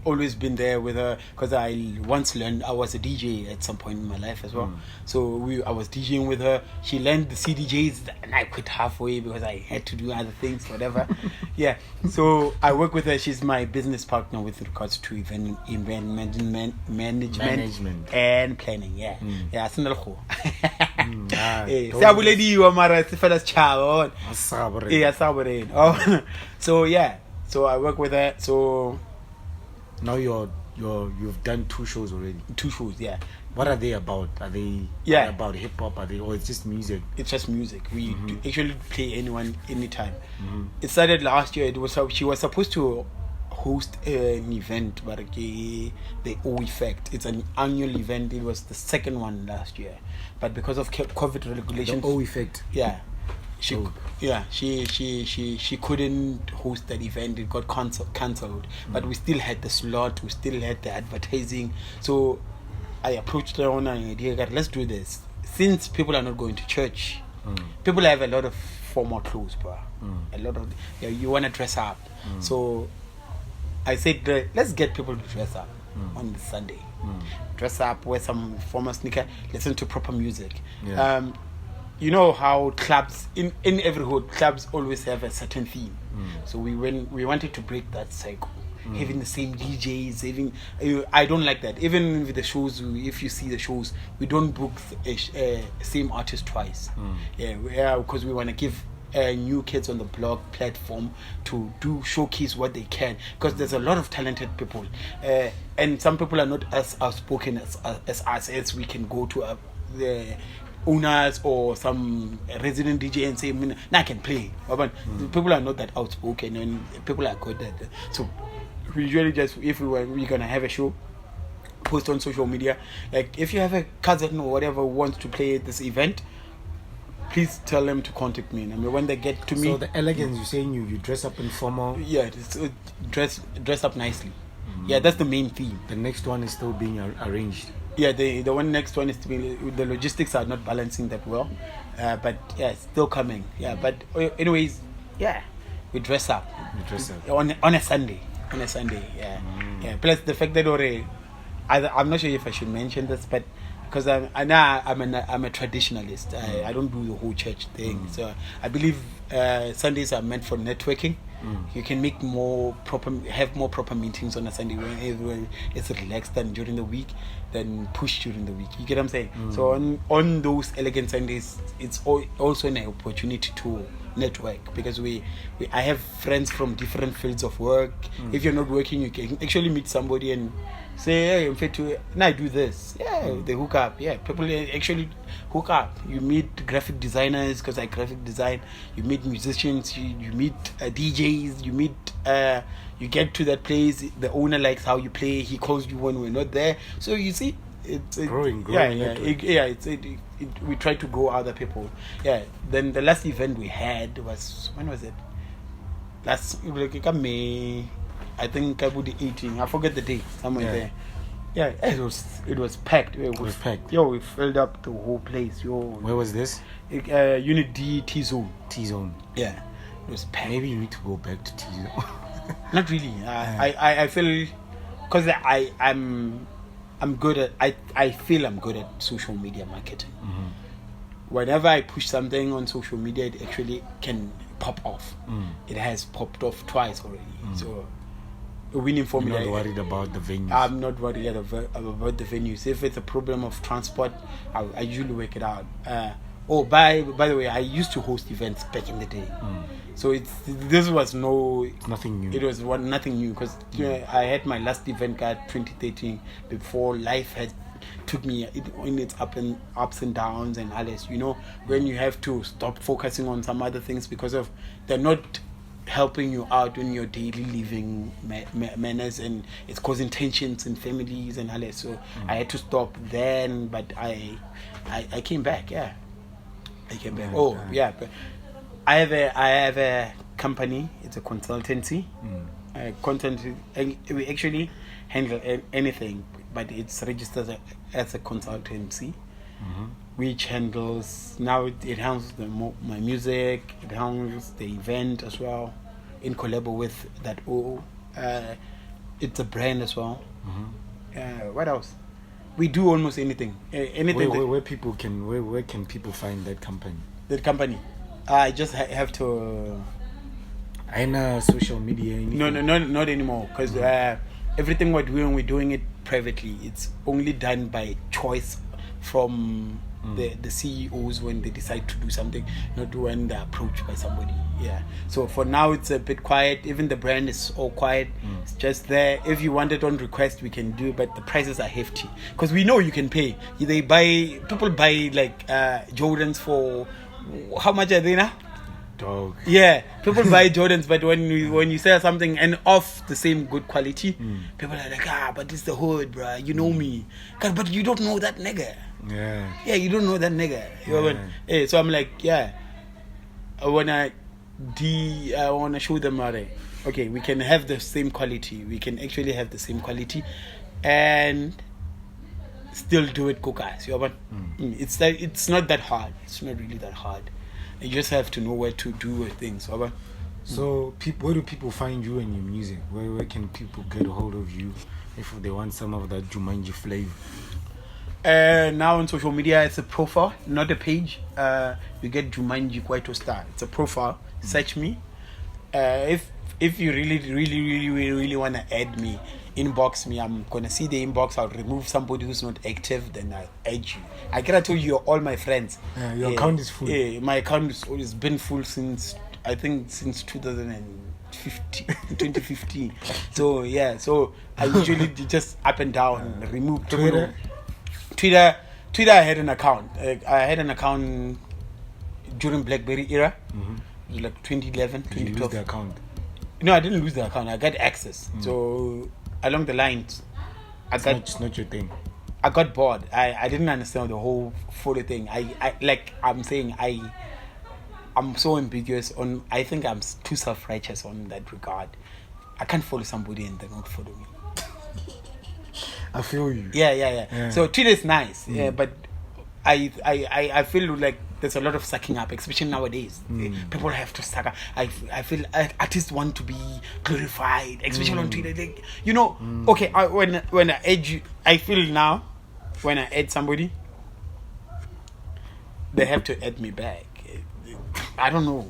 Always been there with her because I once learned I was a DJ at some point in my life as well. So I was DJing with her. She learned the CDJs and I quit halfway because I had to do other things, whatever. So I work with her. She's my business partner with regards to event management and planning. So I work with her. So now you've done 2 shows already. 2 shows, yeah. What are they about? Are they about hip hop? Or it's just music? It's just music. We actually play anytime. It started last year. She was supposed to host an event, but the O Effect. It's an annual event. It was the second one last year, but because of COVID regulations, the O Effect. Yeah. She couldn't host that event. It got cancelled. But we still had the slot. We still had the advertising. So I approached her on an idea that let's do this. Since people are not going to church, people have a lot of formal clothes, bro. A lot of you want to dress up. So I said let's get people to dress up on this Sunday. Dress up, wear some formal sneaker, listen to proper music. You know how clubs in every hood, clubs always have a certain theme. So we wanted to break that cycle, having the same DJs. I don't like that. Even with the shows, if you see the shows, we don't book same artist twice. Because we want to give new kids on the blog platform to do showcase what they can, because there's a lot of talented people, and some people are not as outspoken as us, as we can go to the owners or some resident DJ and say, "Nah, I can play." But people are not that outspoken, and people are good at that. So we usually just, if we're gonna have a show, post on social media, like if you have a cousin or whatever who wants to play at this event, please tell them to contact me. I mean, when they get to me. So the elegance, you're saying you dress up in formal. Yeah, dress up nicely. Yeah, that's the main theme. The next one is still being arranged. Yeah, the next one is to be, the logistics are not balancing that well, but yeah, it's still coming. Yeah, but anyways, yeah, we dress up. On a Sunday. Yeah, yeah. Plus the fact that I'm not sure if I should mention this, but because I'm a traditionalist. I don't do the whole church thing. So I believe Sundays are meant for networking. You can have more proper meetings on a Sunday when it's relaxed than during the week, than push during the week. You get what I'm saying? So on those elegant Sundays, it's also an opportunity to network, because I have friends from different fields of work. If you're not working, you can actually meet somebody and say, "Hey, I'm fit to, and I do this." Yeah, they hook up. Yeah, people actually hook up. You meet graphic designers, because I graphic design. You meet musicians. You meet DJs. You meet. You get to that place. The owner likes how you play. He calls you when we're not there. So you see, it's growing. We try to grow other people. Yeah. Then the last event we had was, when was it? May. I think I would 18. I forget the date. Somewhere there. Yeah, it was packed. It was packed. Yo, we filled up the whole place. Yo. Where was this? Unit D, T Zone. Yeah, it was packed. Maybe you need to go back to T Zone. Not really. I feel, because I'm good at. I feel I'm good at social media marketing. Whenever I push something on social media, it actually can pop off. It has popped off twice already. So. A winning formula. You're not worried about the venues? I'm not worried about the venues. If it's a problem of transport, I usually work it out. By the way, I used to host events back in the day. So this was nothing new. It was nothing new, because I had my last event card 2013 before life had took me in its ups and downs and others. When you have to stop focusing on some other things because of they're not helping you out in your daily living manners, and it's causing tensions in families and all that. So I had to stop then, but I came back. Yeah, I came back. But I have a company. It's a consultancy. We actually handle anything, but it's registered as a consultancy. Which handles, now it handles my music, it handles the event as well, in collab with that. It's a brand as well. What else? We do almost anything. Where can people find that company? That company, I just have to. I know social media. No, not anymore. Because everything we're doing it privately. It's only done by choice from the CEOs when they decide to do something, not when they're approached by somebody. Yeah. So for now it's a bit quiet. Even the brand is all quiet. It's just there. If you want it on request, we can do, but the prices are hefty. Because we know you can pay. People buy like Jordans for, how much are they now? Dog. Yeah, people buy Jordans, but when you sell something and of the same good quality, people are like, but it's the hood, bruh. You know me. God, but you don't know that nigga. Yeah, you don't know that nigga. So I'm like, I wanna show them okay, we can have the same quality. We can actually have the same quality, and still do it, guys. It's not that hard. It's not really that hard. You just have to know where to do things. So, where do people find you and your music? Where can people get a hold of you if they want some of that Joomanji flavor? Now on social media, it's a profile, not a page. You get Joomanji Kwaito Star. It's a profile. Search me. If you really want to add me, inbox me. I'm gonna see the inbox. I'll remove somebody who's not active. Then I add you. I cannot tell you you're all my friends. Your account is full. Yeah, my account has always been full since 2015. So yeah, so I usually just up and down remove Twitter. Twitter. I had an account. I had an account during BlackBerry era. It was like 2011, 2012. Did you lose the account? No, I didn't lose the account. I got access. So along the lines, It's not your thing. I got bored. I didn't understand the whole photo thing. I'm so ambiguous on. I think I'm too self-righteous on that regard. I can't follow somebody and they don't follow me. I feel you. Yeah. So Twitter is nice, but I feel like there's a lot of sucking up, especially nowadays. People have to suck up. I feel artists want to be glorified, especially on Twitter. Like, okay, when I add you, I feel now when I add somebody, they have to add me back. I don't know,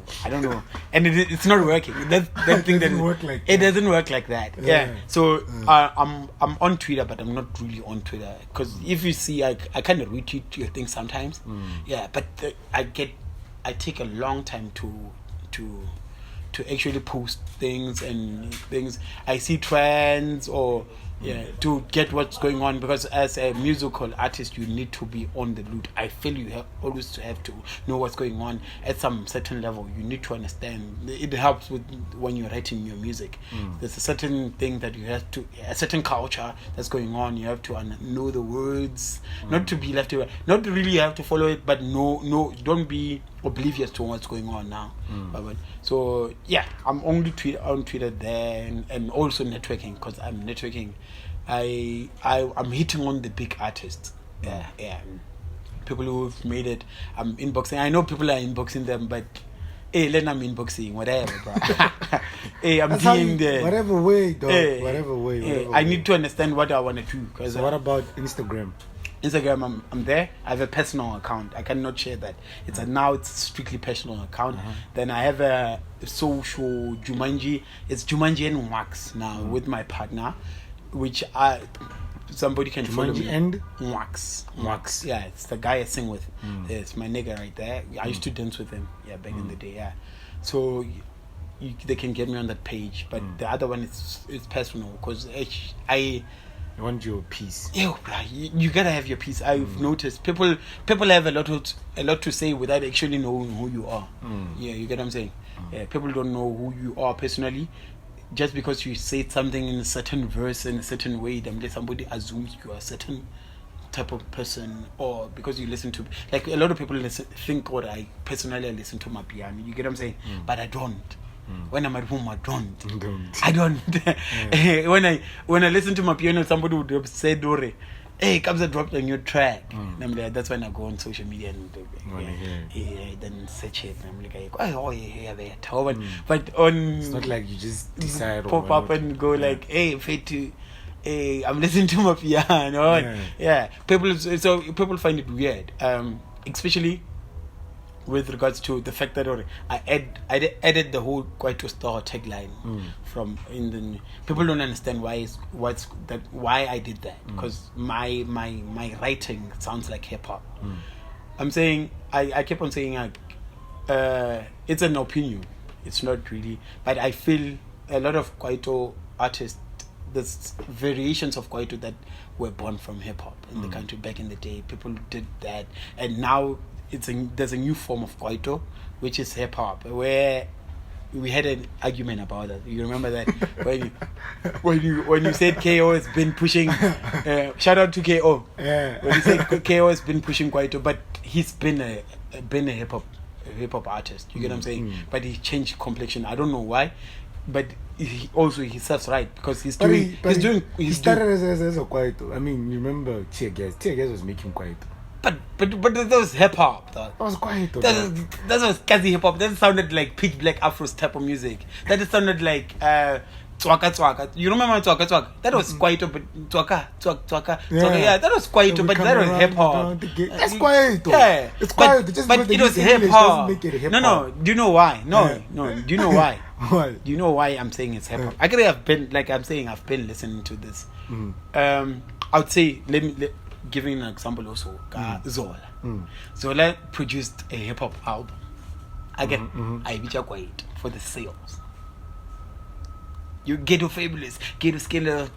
and it's not working. That thing doesn't work like it that. doesn't work like that. Yeah. So I'm on Twitter, but I'm not really on Twitter because if you see, I kind of retweet your things sometimes. Yeah, but I take a long time to actually post things and things. I see trends or to get what's going on, because as a musical artist you need to be on the loop. I feel you always have to know what's going on at some certain level. You need to understand. It helps with when you're writing your music. There's a certain thing that you have to, a certain culture that's going on. You have to know the words, not to be left away, not really have to follow it, but no, don't be oblivious to what's going on now. So yeah, I'm only on Twitter there, and also networking, because I'm networking. I'm hitting on the big artists. Yeah. People who've made it. I'm inboxing. I know people are inboxing them, but hey, let them inboxing, whatever, bro. Hey, I'm being there. Whatever way, dog. Whatever way. I need to understand what I want to do. So what about Instagram? Instagram, I'm there. I have a personal account. I cannot share that. It's strictly personal account. Then I have a social Joomanji. It's Joomanji and Wax now with my partner, which somebody can follow me. And Wax. Yeah, it's the guy I sing with. It's my nigga right there. I used to dance with him. Yeah, back in the day. Yeah, so they can get me on that page. But the other one is personal, because I want your piece. You gotta have your piece. I've noticed people have a lot to say without actually knowing who you are. Yeah, you get what I'm saying. Yeah, people don't know who you are personally. Just because you say something in a certain verse in a certain way, then somebody assumes you are a certain type of person, or because you listen to, like, a lot of people think, or I personally listen to my piano. You get what I'm saying? But I don't. When I'm at home, I don't. When I listen to my piano, somebody would have said, "Dore, hey, Kabza dropped a new track." And I'm like, that's when I go on social media and then search it. And I'm like, oh yeah, but on, it's not like you just decide pop up and go like, hey, hey, I'm listening to my piano. Yeah. People find it weird, especially with regards to the fact that I added the whole Kwaito Star tagline from in the. People don't understand why I did that, because my writing sounds like hip hop. I'm saying I keep on saying it's an opinion. It's not really, but I feel a lot of Kwaito artists, there's variations of Kwaito that were born from hip hop in the country back in the day. People did that, and now there's a new form of Kwaito, which is hip hop, where we had an argument about that. You remember that when you said KO has been pushing. Shout out to KO. Yeah. When you said KO has been pushing Kwaito, but he's been a hip hop artist. You get what I'm saying? But he changed complexion. I don't know why, but he serves right, because he started as a Kwaito. I mean, you remember Tear Gas was making Kwaito. But that was hip hop. That was Kwaito. That was Kazi hip hop. That sounded like pitch black Afros type of music. That sounded like Twaka. You remember Twaka? That was Kwaito, but Twaka. Yeah, that was Kwaito, but that was hip hop. That's Kwaito. Yeah, it's Kwaito. But it was hip hop. Make it hip-hop. No. Do you know why? No. Do you know why? Why? Do you know why I'm saying it's hip hop? Actually, I've been listening to this. I would say giving an example also. Zola. Zola produced a hip hop album. Again, I beat Kwaito for the sales. You Ghetto Fabulous, Ghetto Skinner,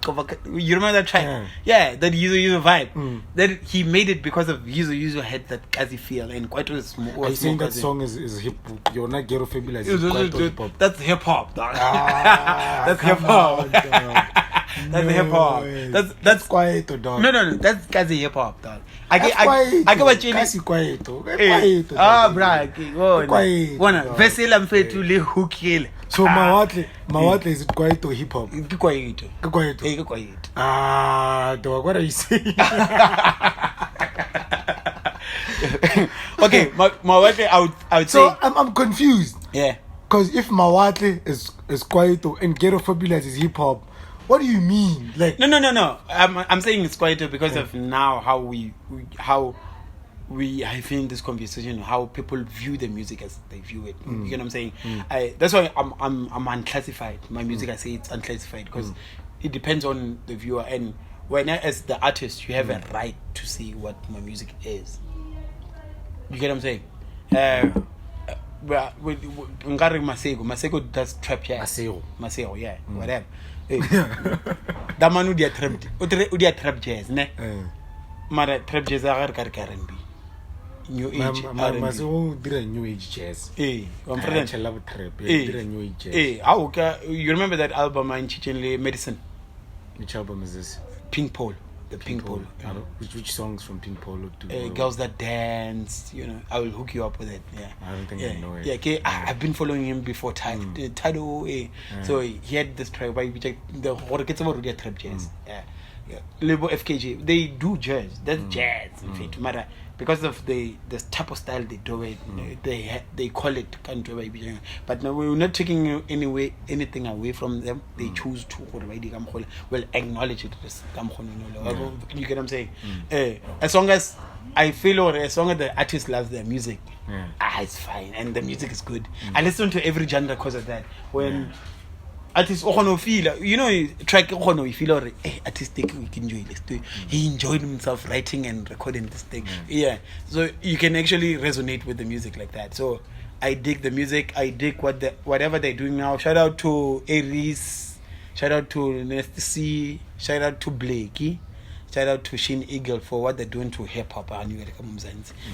you remember that track? Yeah, that user vibe. That he made it because of user had that Kazi feel, and Kwaito was more. I think that song is hip. You're not Ghetto Fabulous. That's hip hop, dog. That's hip hop. That's hip hop. That's Kwaito, dog. No. That's Kazi hip hop, dog. I get what you Kasi Kwaito. Kwaito. Vesela mfetu le hookile. So Mawatle is it Kwaito hip hop? Kwaito. Dog, what are you saying? Okay, Mawatle, I would say. So I'm confused. Yeah. Because if Mawatle is Kwaito and Ghetto Fabulous is hip hop, what do you mean? Like no. I'm saying it's Kwaito because of now how we I feel in this conversation how people view the music as they view it. You know what I'm saying? That's why I'm unclassified. My music, I say it's unclassified because it depends on the viewer, and when as the artist you have a right to see what my music is. You get what I'm saying? Masego does trap jazz. Masego, yeah, whatever. That man would trap jazz, ne? Mara trap jazz are R&B. New age R&B. Did a new age jazz. I'm French. I love trap. Did a new age jazz. You remember that album in Chichenle Medicine? Which album is this? Pink Pole. The Pink Pole. Which songs from Pink Pole do? Girls That Dance. You know, I will hook you up with it. Yeah. I don't think I know it. Yeah, okay. I've been following him before. Tado. So he had this track by which the Horkets about trap jazz. Yeah. Label FKJ. They do jazz. That's jazz. In fact, matter because of the type of style they do it. They call it country. But no, we're not taking anything away from them. They choose to acknowledge it. You get what I'm saying? As long as I feel, or as long as the artist loves their music, it's fine, and the music is good. I listen to every genre because of that. When artists feel, you know, track you feel artistic, we can enjoy this too. He enjoyed himself writing and recording this thing. Yeah, so you can actually resonate with the music like that. So I dig the music. I dig whatever they're doing now. Shout out to Aries. Shout out to Nasty C. Shout out to Blakey. Shout out to Shin Eagle for what they're doing to hip hop and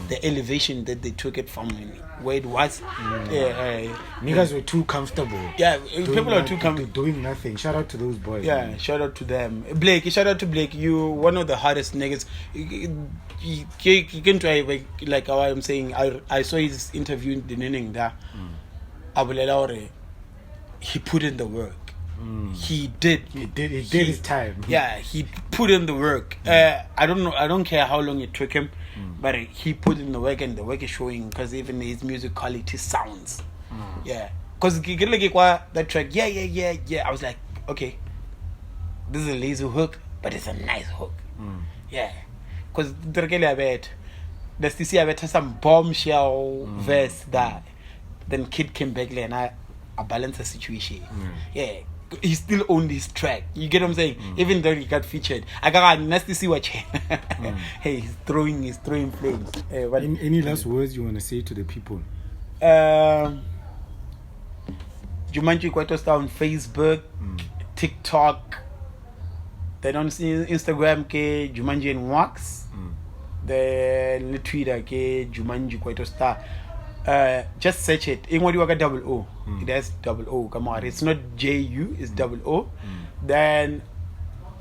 the elevation that they took it from where it was. Niggas were too comfortable. Yeah, people are too comfortable doing nothing. Shout out to those boys. Yeah, man. Shout out to them. Blake, shout out to Blake. You one of the hardest niggas. You can try like how I'm saying. I saw his interview in the Ninning there. He put in the work. He did his time. Yeah, he put in the work. I don't care how long it took him, but he put in the work, and the work is showing because even his music quality sounds. Yeah, because that track. Yeah. I was like, okay, this is a lazy hook, but it's a nice hook. Yeah, because the CC I bet some bombshell verse that then Kid came back and I balanced the situation. Yeah. He still owned his track. You get what I'm saying? Even though he got featured, I got nasty see what. Hey, he's throwing flames. Any last words you want to say to the people? Joomanji Kwaito Star on Facebook, TikTok. Then on Instagram ke Joomanji and Wax. Then Twitter ke Joomanji Kwaito Star. Just search it. Double O. It has double O. Come on, it's not JU. It's double O. Then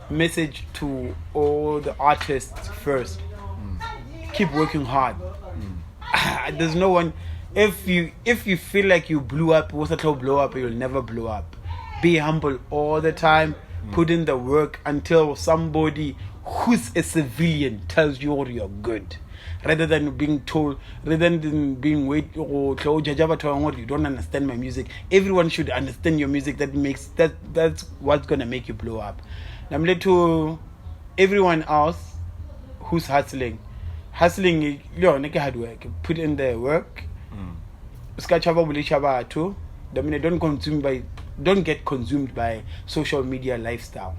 message to all the artists first. Keep working hard. There's no one. If you feel like you blew up, blow up, you'll never blow up. Be humble all the time. Put in the work until somebody who's a civilian tells you you're good. Rather than being told, rather than being wait or you don't understand my music. Everyone should understand your music. That's what's gonna make you blow up. Namely to everyone else who's hustling, hard work. Put in the work. I mean, don't get consumed by social media lifestyle.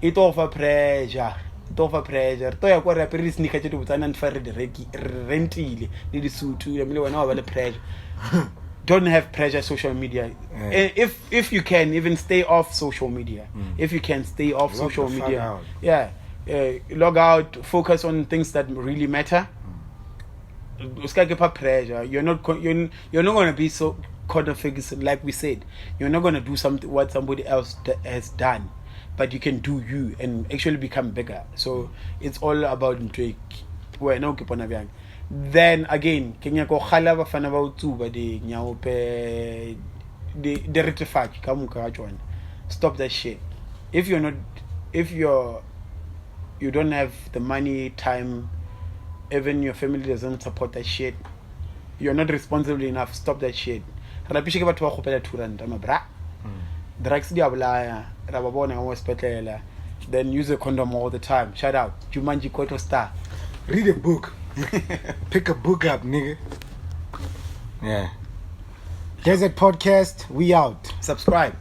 It offer pressure. To ya kwa rapper sneaker tse di botsana ntfa re di rentile le di suit ya mele wena wa ba le pressure. Don't have pressure social media. If you can even stay off social media. If you can stay off social media. Log out, focus on things that really matter. Pressure. You're not going to be so confident, like we said. You're not going to do something what somebody else has done, but you can do you and actually become bigger. So it's all about then again, Kenya ko khala ba fana ba utsuba de nyaope de retifach ka muka join. Stop that shit. If you don't have the money, time, even your family doesn't support that shit, you're not responsible enough. Stop that shit. Rapishe ke batho ba khopela 2 rand ma bra. Drugs di ablaya, ra ba bona mo hospital. Then use a condom all the time. Shout out Joomanji Kwaito star. Read a book. Pick a book up, nigga. Yeah. Desert Podcast, we out. Subscribe.